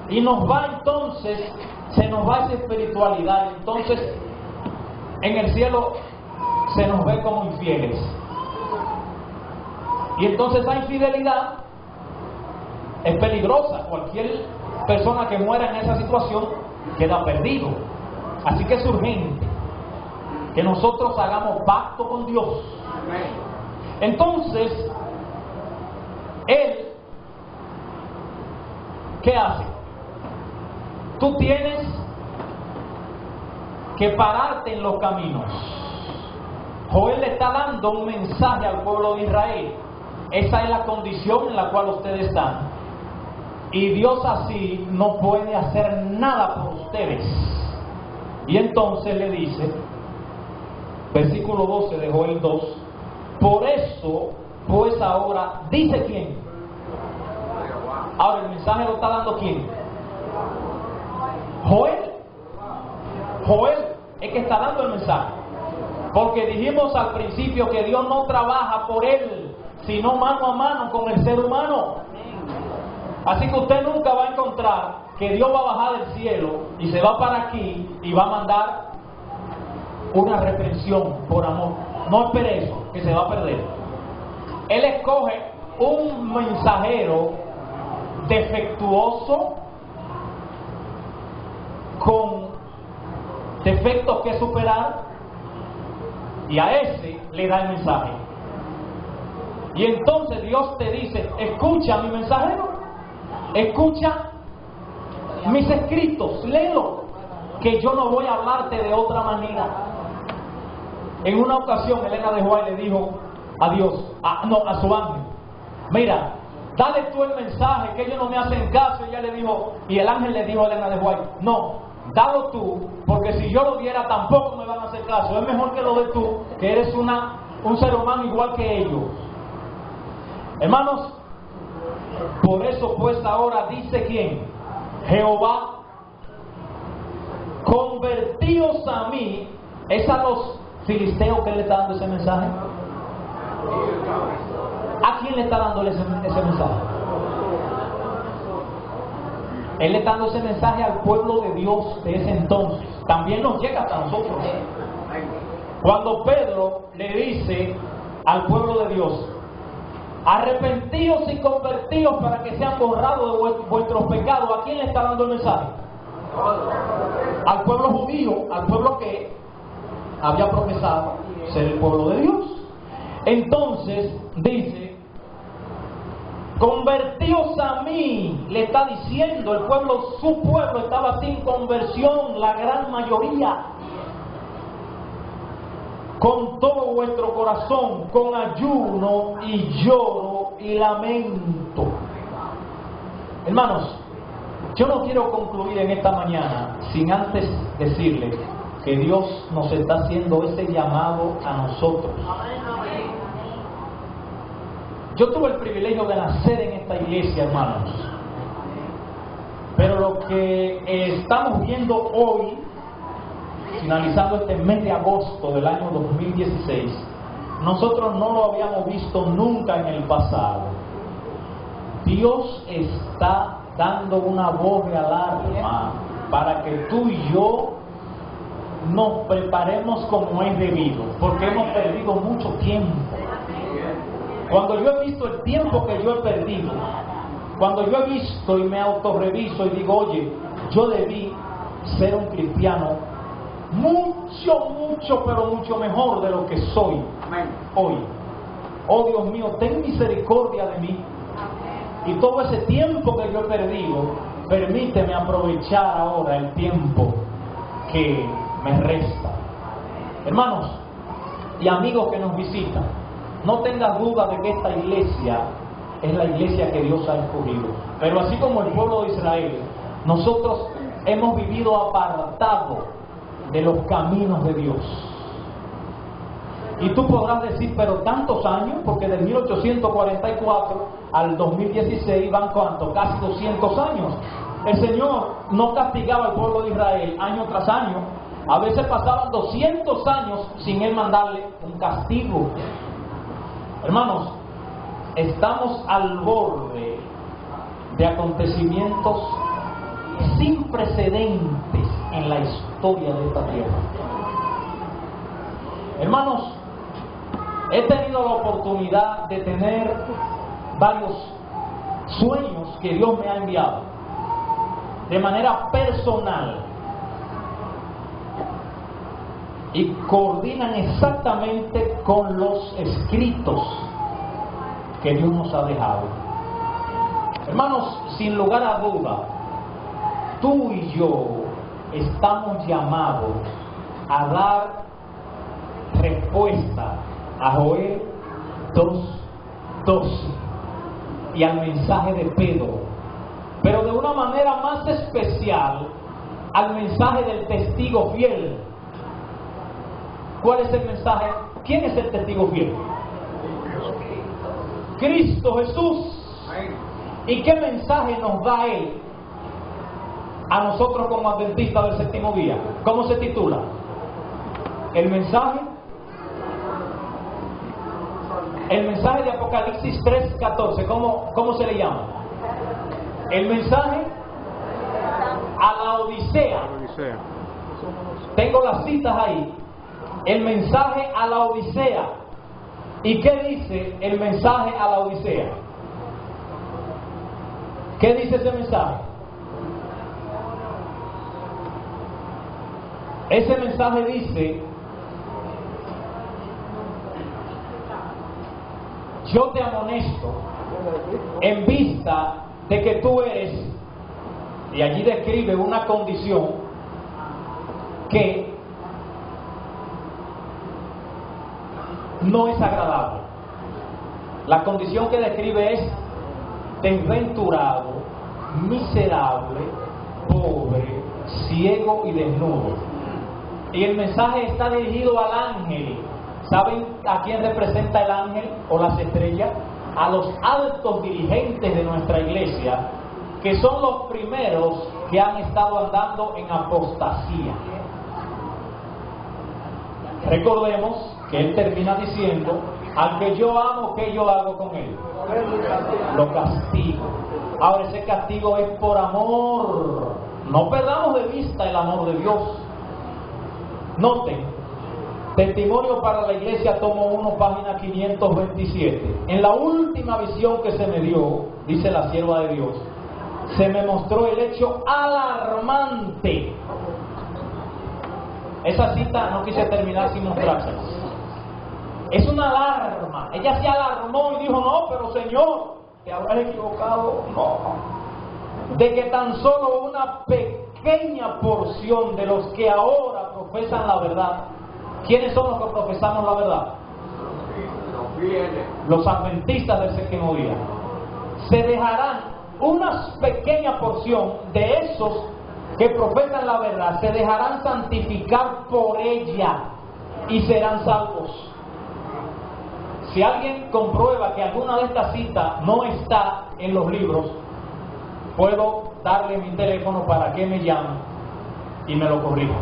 y nos va entonces, se nos va esa espiritualidad. Entonces en el cielo se nos ve como infieles, y entonces esa infidelidad es peligrosa. Cualquier persona que muera en esa situación queda perdido. Así que es urgente que nosotros hagamos pacto con Dios. Entonces Él, ¿qué hace? Tú tienes que pararte en los caminos. Joel le está dando un mensaje al pueblo de Israel. Esa es la condición en la cual ustedes están. Y Dios así no puede hacer nada por ustedes. Y entonces le dice, versículo 12 de Joel 2, por eso, pues ahora, ¿dice quién? Ahora el mensaje lo está dando ¿quién? Joel. Joel es que está dando el mensaje. Porque dijimos al principio que Dios no trabaja por él, sino mano a mano con el ser humano. Así que usted nunca va a encontrar que Dios va a bajar del cielo y se va para aquí y va a mandar una reprensión por amor. No espere eso, que se va a perder. Él escoge un mensajero defectuoso, con defectos que superar, y a ese le da el mensaje. Y entonces Dios te dice, escucha mi mensajero, escucha mis escritos, léelo, que yo no voy a hablarte de otra manera. En una ocasión Elena de White le dijo a Dios, a su ángel, mira, dale tú el mensaje, que ellos no me hacen caso. Ella le dijo, y el ángel le dijo a Elena de White, no, dalo tú, porque si yo lo diera tampoco me van a hacer caso. Es mejor que lo des tú, que eres un ser humano igual que ellos. Hermanos, por eso pues ahora dice quién, Jehová, convertíos a mí. Es a los filisteos que él le está dando ese mensaje. ¿A quién le está dando ese mensaje? Él le está dando ese mensaje al pueblo de Dios de ese entonces. También nos llega hasta nosotros. Cuando Pedro le dice al pueblo de Dios, arrepentíos y convertíos para que sean borrados de vuestros pecados, ¿a quién le está dando el mensaje? Al pueblo judío, al pueblo que había profesado ser el pueblo de Dios. Entonces dice, convertíos a mí, le está diciendo el pueblo, su pueblo estaba sin conversión, la gran mayoría. Con todo vuestro corazón, con ayuno y lloro y lamento. Hermanos, yo no quiero concluir en esta mañana sin antes decirle que Dios nos está haciendo ese llamado a nosotros. Yo tuve el privilegio de nacer en esta iglesia, hermanos, pero lo que estamos viendo hoy, finalizando este mes de agosto del año 2016, nosotros no lo habíamos visto nunca en el pasado. Dios está dando una voz de alarma para que tú y yo nos preparemos como es debido, porque hemos perdido mucho tiempo. Cuando yo he visto el tiempo que yo he perdido, cuando yo he visto y me autorreviso y digo, oye, yo debí ser un cristiano mucho, pero mucho mejor de lo que soy hoy. Oh Dios mío, ten misericordia de mí. Y todo ese tiempo que yo he perdido, permíteme aprovechar ahora el tiempo que me resta. Hermanos y amigos que nos visitan, no tengas duda de que esta iglesia es la iglesia que Dios ha escogido. Pero así como el pueblo de Israel, nosotros hemos vivido apartados de los caminos de Dios. Y tú podrás decir, pero tantos años, porque del 1844 al 2016 van ¿cuánto? Casi 200 años. El Señor no castigaba al pueblo de Israel año tras año. A veces pasaban 200 años sin Él mandarle un castigo. Hermanos, estamos al borde de acontecimientos sin precedentes en la historia de esta tierra. Hermanos, he tenido la oportunidad de tener varios sueños que Dios me ha enviado de manera personal y coordinan exactamente con los escritos que Dios nos ha dejado. Hermanos, sin lugar a duda, tú y yo estamos llamados a dar respuesta a Joel 2:12 y al mensaje de Pedro, pero de una manera más especial al mensaje del testigo fiel. ¿Cuál es el mensaje? ¿Quién es el testigo fiel? Cristo Jesús. ¿Y qué mensaje nos da Él a nosotros como adventistas del séptimo día? ¿Cómo se titula? El mensaje de Apocalipsis 3:14. ¿Cómo se le llama? El mensaje a la Odisea. Tengo las citas ahí. El mensaje a la Odisea. ¿Y qué dice el mensaje a la Odisea? ¿Qué dice ese mensaje? Ese mensaje dice: yo te amonesto en vista de que tú eres, y allí describe una condición que no es agradable. La condición que describe es desventurado, miserable, pobre, ciego y desnudo. Y el mensaje está dirigido al ángel. ¿Saben a quién representa el ángel o las estrellas? A los altos dirigentes de nuestra iglesia, que son los primeros que han estado andando en apostasía. Recordemos que él termina diciendo: al que yo amo, ¿qué yo hago con él? Lo castigo. Ahora, ese castigo es por amor. No perdamos de vista el amor de Dios. Noten, Testimonio para la Iglesia, tomo 1, página 527. En la última visión que se me dio, dice la sierva de Dios, se me mostró el hecho alarmante. Esa cita no quise terminar sin mostrárselas. Es una alarma. Ella se alarmó y dijo: no, pero Señor, te habrás equivocado. No. De que tan solo una pequeña porción de los que ahora profesan la verdad. ¿Quiénes son los que profesamos la verdad? Los adventistas del séptimo día. Se dejarán una pequeña porción de esos que profesan la verdad, se dejarán santificar por ella y serán salvos. Si alguien comprueba que alguna de estas citas no está en los libros, puedo darle mi teléfono para que me llame y me lo corrija.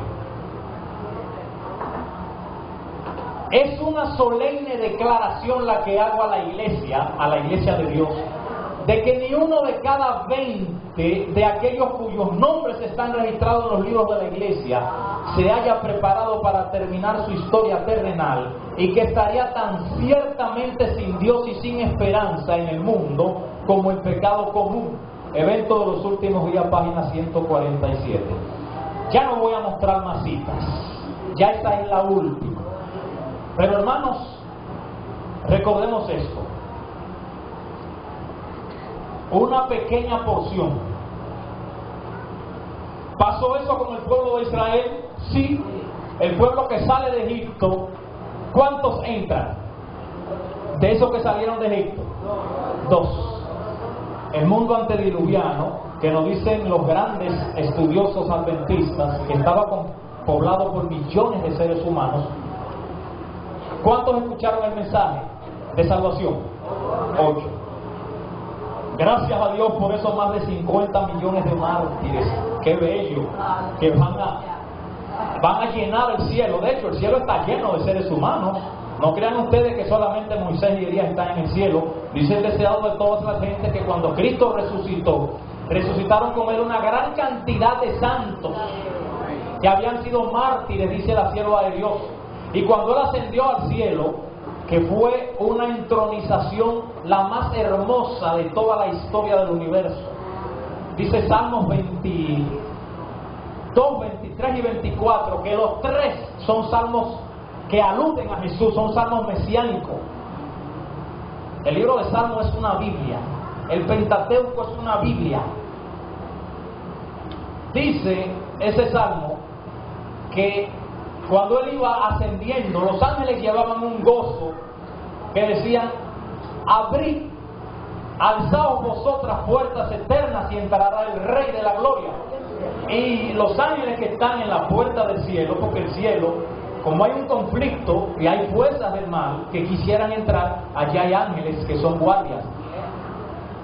Es una solemne declaración la que hago a la iglesia de Dios, de que ni uno de cada 20 de aquellos cuyos nombres están registrados en los libros de la iglesia se haya preparado para terminar su historia terrenal, y que estaría tan ciertamente sin Dios y sin esperanza en el mundo como el pecado común. Evento de los últimos días, página 147. Ya no voy a mostrar más citas, ya esta es la última. Pero hermanos, recordemos esto: una pequeña porción. ¿Pasó eso con el pueblo de Israel? Sí. El pueblo que sale de Egipto, ¿cuántos entran? De esos que salieron de Egipto, 2. El mundo antediluviano, que nos dicen los grandes estudiosos adventistas, que estaba poblado por millones de seres humanos, ¿cuántos escucharon el mensaje de salvación? 8. Gracias a Dios por esos más de 50 millones de mártires. Qué bello, que van a llenar el cielo. De hecho, el cielo está lleno de seres humanos. No crean ustedes que solamente Moisés y Elías están en el cielo. Dice el deseado de todas las gentes que cuando Cristo resucitó, resucitaron con él una gran cantidad de santos que habían sido mártires, dice la sierva de Dios. Y cuando él ascendió al cielo, que fue una entronización la más hermosa de toda la historia del universo, dice Salmos 22, 23 y 24, que los 3 son salmos que aluden a Jesús, son salmos mesiánicos. El libro de Salmos es una Biblia, el Pentateuco es una Biblia. Dice ese salmo que cuando él iba ascendiendo, los ángeles llevaban un gozo que decían: abrid, alzaos vosotras puertas eternas y entrará el Rey de la Gloria. Y los ángeles que están en la puerta del cielo, porque el cielo, como hay un conflicto y hay fuerzas del mal que quisieran entrar, allá hay ángeles que son guardias.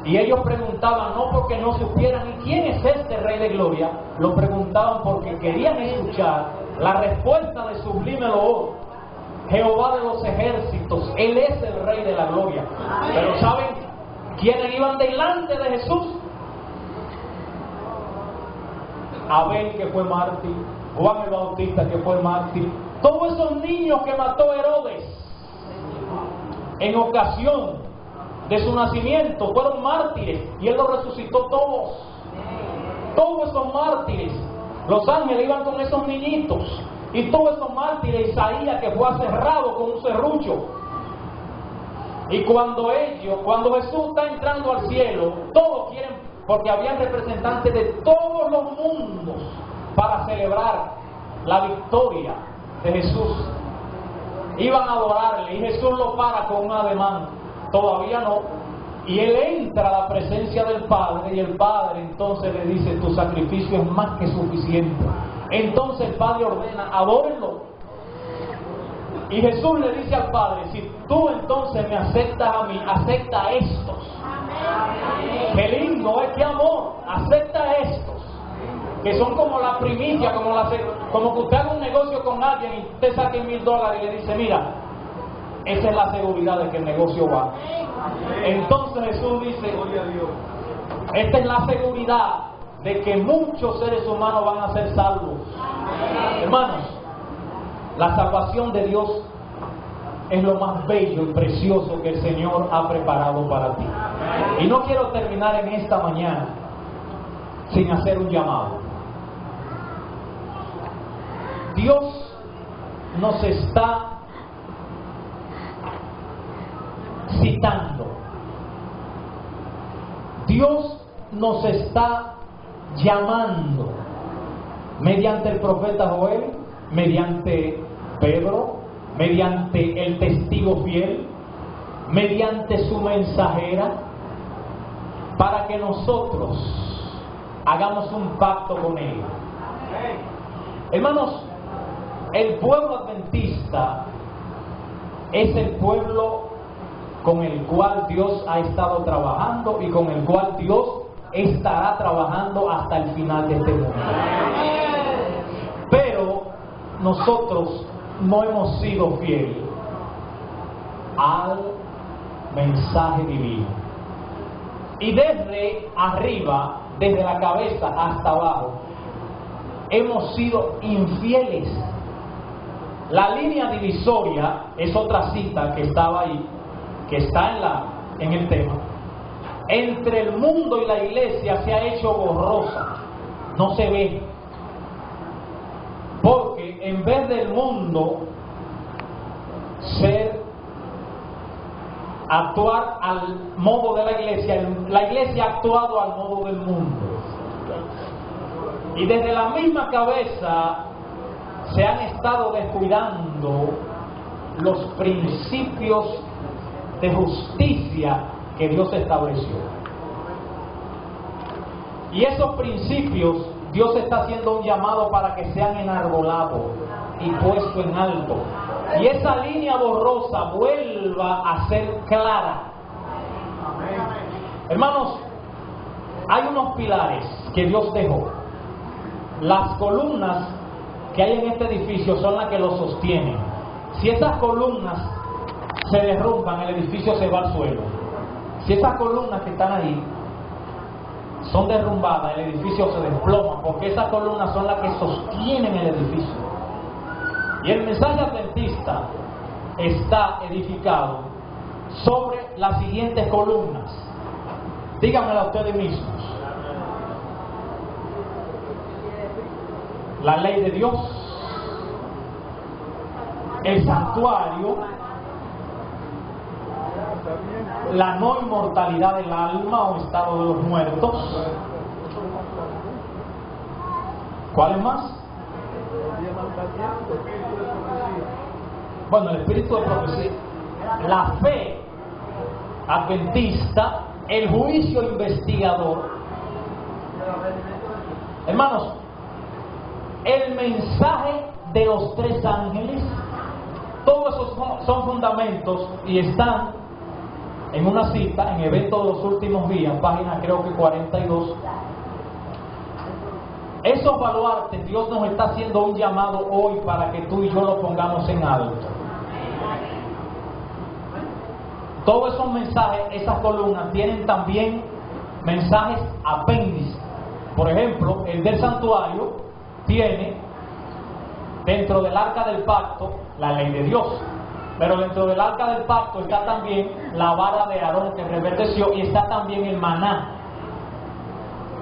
Y ellos preguntaban, no porque no supieran ¿y quién es este Rey de Gloria? Lo preguntaban porque querían escuchar la respuesta de sublime loor: Jehová de los ejércitos, Él es el Rey de la Gloria. Pero ¿saben quiénes iban delante de Jesús? Abel, que fue mártir; Juan el Bautista, que fue mártir; todos esos niños que mató Herodes en ocasión de su nacimiento fueron mártires, y él los resucitó todos. Todos esos mártires, los ángeles iban con esos niñitos, y todos esos mártires, Isaías, que fue aserrado con un serrucho. Y cuando Jesús está entrando al cielo, todos quieren, porque habían representantes de todos los mundos para celebrar la victoria de Jesús. Iban a adorarle, y Jesús lo para con un ademán: todavía no. Y él entra a la presencia del Padre, y el Padre entonces le dice: tu sacrificio es más que suficiente. Entonces el Padre ordena: adórenlo. Y Jesús le dice al Padre: si tú entonces me aceptas a mí, acepta a estos. Qué lindo, qué amor. Acepta a estos, que son como la primicia, como que usted haga un negocio con alguien y usted saque $1000 y le dice: mira, esa es la seguridad de que el negocio va. Entonces Jesús dice: esta es la seguridad de que muchos seres humanos van a ser salvos. Hermanos, la salvación de Dios es lo más bello y precioso que el Señor ha preparado para ti. Y no quiero terminar en esta mañana sin hacer un llamado. Dios nos está citando. Dios nos está llamando mediante el profeta Joel, mediante Pedro, mediante el testigo fiel, mediante su mensajera, para que nosotros hagamos un pacto con Él. Hermanos, el pueblo adventista es el pueblo con el cual Dios ha estado trabajando y con el cual Dios estará trabajando hasta el final de este mundo. Pero nosotros no hemos sido fieles al mensaje divino. Y desde arriba, desde la cabeza hasta abajo, hemos sido infieles. La línea divisoria es otra cita que estaba ahí, que está en el tema. Entre el mundo y la iglesia se ha hecho borrosa, no se ve. Porque en vez del mundo actuar al modo de la iglesia ha actuado al modo del mundo. Y desde la misma cabeza se han estado descuidando los principios de justicia que Dios estableció. Y esos principios Dios está haciendo un llamado para que sean enarbolados y puestos en alto. Y esa línea borrosa vuelva a ser clara. Hermanos, hay unos pilares que Dios dejó. Las columnas que hay en este edificio son las que lo sostienen. Si esas columnas se derrumban, el edificio se va al suelo. Si esas columnas que están ahí son derrumbadas, el edificio se desploma, porque esas columnas son las que sostienen el edificio. Y el mensaje adventista está edificado sobre las siguientes columnas. Díganmelo a ustedes mismos. La ley de Dios, el santuario, la no inmortalidad del alma o estado de los muertos. ¿Cuáles más? Bueno, el espíritu de profecía, la fe adventista, el juicio investigador. Hermanos, el mensaje de los tres ángeles, todos esos son fundamentos y están en una cita en Eventos de los Últimos Días, página creo que 42. Esos baluartes, Dios nos está haciendo un llamado hoy para que tú y yo lo pongamos en alto. Todos esos mensajes, esas columnas, tienen también mensajes apéndices. Por ejemplo, el del santuario tiene dentro del arca del pacto la ley de Dios, pero dentro del arca del pacto está también la vara de Aarón que reverdeció, y está también el maná.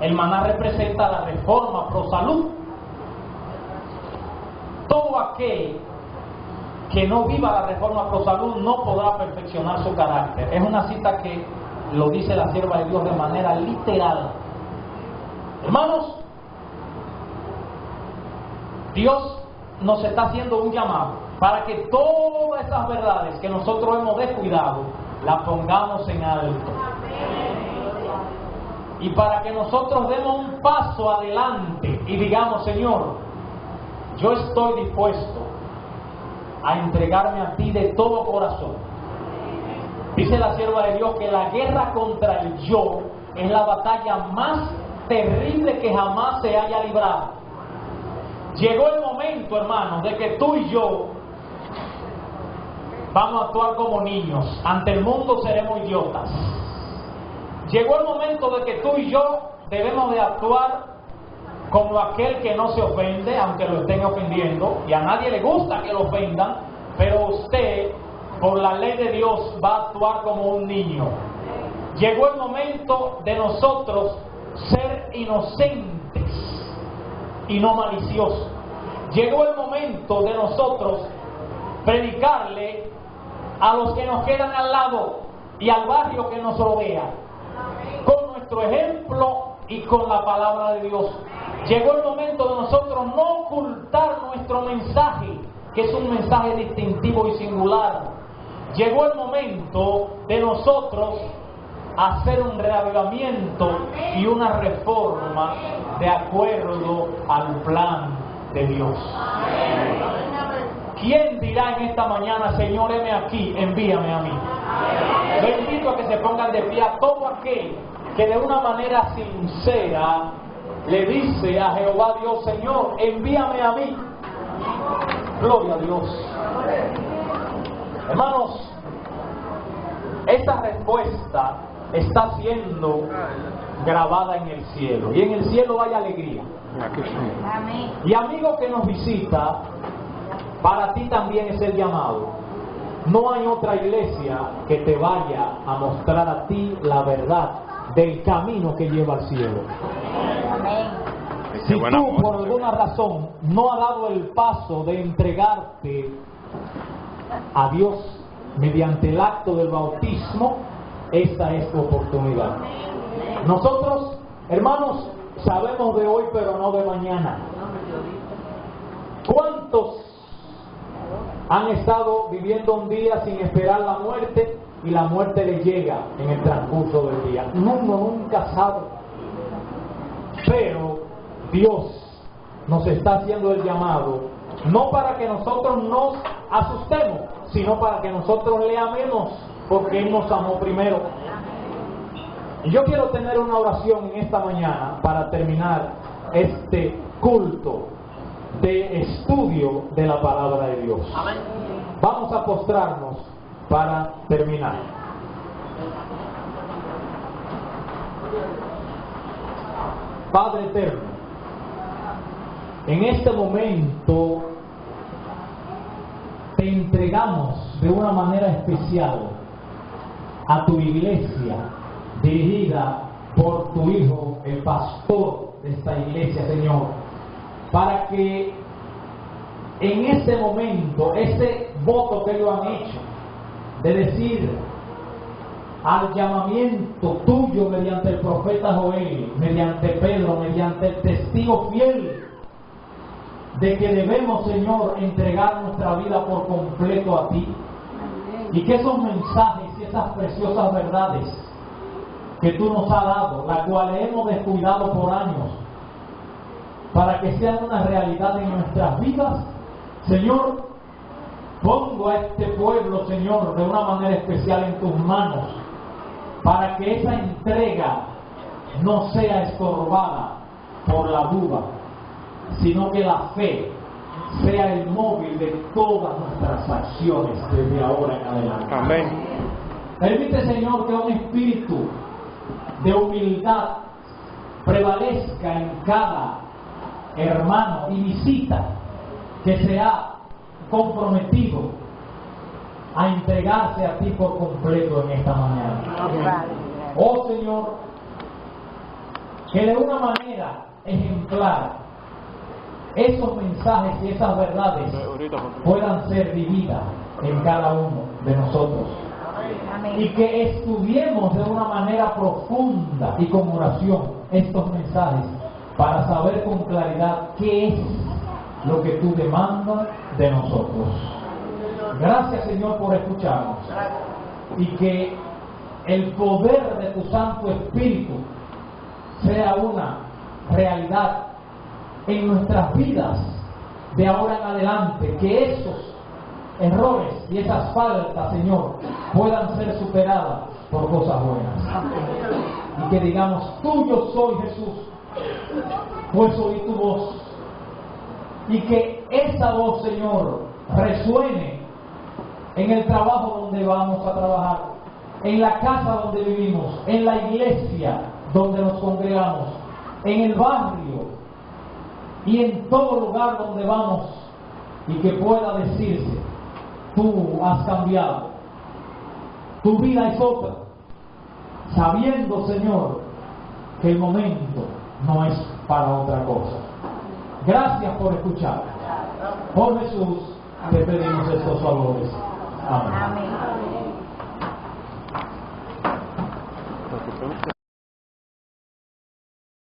El maná representa la reforma pro salud. Todo aquel que no viva la reforma pro salud no podrá perfeccionar su carácter. Es una cita que lo dice la sierva de Dios de manera literal. Hermanos, Dios nos está haciendo un llamado para que todas esas verdades que nosotros hemos descuidado las pongamos en alto. Y para que nosotros demos un paso adelante y digamos: Señor, yo estoy dispuesto a entregarme a ti de todo corazón. Dice la sierva de Dios que la guerra contra el yo es la batalla más terrible que jamás se haya librado. Llegó el momento, hermanos, de que tú y yo vamos a actuar como niños. Ante el mundo seremos idiotas. Llegó el momento de que tú y yo debemos de actuar como aquel que no se ofende, aunque lo estén ofendiendo, y a nadie le gusta que lo ofendan, pero usted, por la ley de Dios, va a actuar como un niño. Llegó el momento de nosotros ser inocentes y no maliciosos. Llegó el momento de nosotros predicarle a los que nos quedan al lado y al barrio que nos rodea, con nuestro ejemplo y con la palabra de Dios. Llegó el momento de nosotros no ocultar nuestro mensaje, que es un mensaje distintivo y singular. Llegó el momento de nosotros hacer un reavivamiento y una reforma de acuerdo al plan de Dios. ¿Quién dirá en esta mañana: Señor, heme aquí, envíame a mí? Yo invito a que se pongan de pie a todo aquel que de una manera sincera le dice a Jehová Dios: Señor, envíame a mí. Gloria a Dios. Hermanos, esta respuesta está siendo grabada en el cielo. Y en el cielo hay alegría. Aquí sí. Amén. Y amigo que nos visita, para ti también es el llamado. No hay otra iglesia que te vaya a mostrar a ti la verdad del camino que lleva al cielo. Amén. Si Qué buena tú por voz. alguna razón no has dado el paso de entregarte a Dios mediante el acto del bautismo, esta es tu oportunidad. Nosotros, hermanos, sabemos de hoy pero no de mañana. ¿Cuántos han estado viviendo un día sin esperar la muerte y la muerte le llega en el transcurso del día? Uno nunca sabe. Pero Dios nos está haciendo el llamado, no para que nosotros nos asustemos, sino para que nosotros le amemos, porque Él nos amó primero. Y yo quiero tener una oración en esta mañana para terminar este culto de estudio de la palabra de Dios. Vamos a postrarnos para terminar. Padre eterno, en este momento te entregamos de una manera especial a tu iglesia, dirigida por tu Hijo, el pastor de esta iglesia, Señor, para que en este momento, ese voto que ellos han hecho, de decir al llamamiento tuyo mediante el profeta Joel, mediante Pedro, mediante el testigo fiel, de que debemos, Señor, entregar nuestra vida por completo a ti, y que esos mensajes y esas preciosas verdades que tú nos has dado, las cuales hemos descuidado por años, para que sean una realidad en nuestras vidas, Señor, pongo a este pueblo, Señor, de una manera especial en tus manos, para que esa entrega no sea estorbada por la duda, sino que la fe sea el móvil de todas nuestras acciones desde ahora en adelante. Amén. Permite, Señor, que un espíritu de humildad prevalezca en cada hermano y visita que se ha comprometido a entregarse a ti por completo en esta mañana. Oh Señor, que de una manera ejemplar esos mensajes y esas verdades puedan ser vividas en cada uno de nosotros. Amén. Y que estudiemos de una manera profunda y con oración estos mensajes para saber con claridad qué es lo que tú demandas de nosotros. Gracias, Señor, por escucharnos, y que el poder de tu Santo Espíritu sea una realidad en nuestras vidas de ahora en adelante, que esos errores y esas faltas, Señor, puedan ser superadas por cosas buenas, y que digamos: tuyo soy, Jesús, pues oí tu voz, y que esa voz, Señor, resuene en el trabajo donde vamos a trabajar, en la casa donde vivimos, en la iglesia donde nos congregamos, en el barrio y en todo lugar donde vamos, y que pueda decirse: tú has cambiado, tu vida es otra, sabiendo, Señor, que el momento no es para otra cosa. Gracias por escuchar. Por Jesús te pedimos estos favores. Amén. Amén.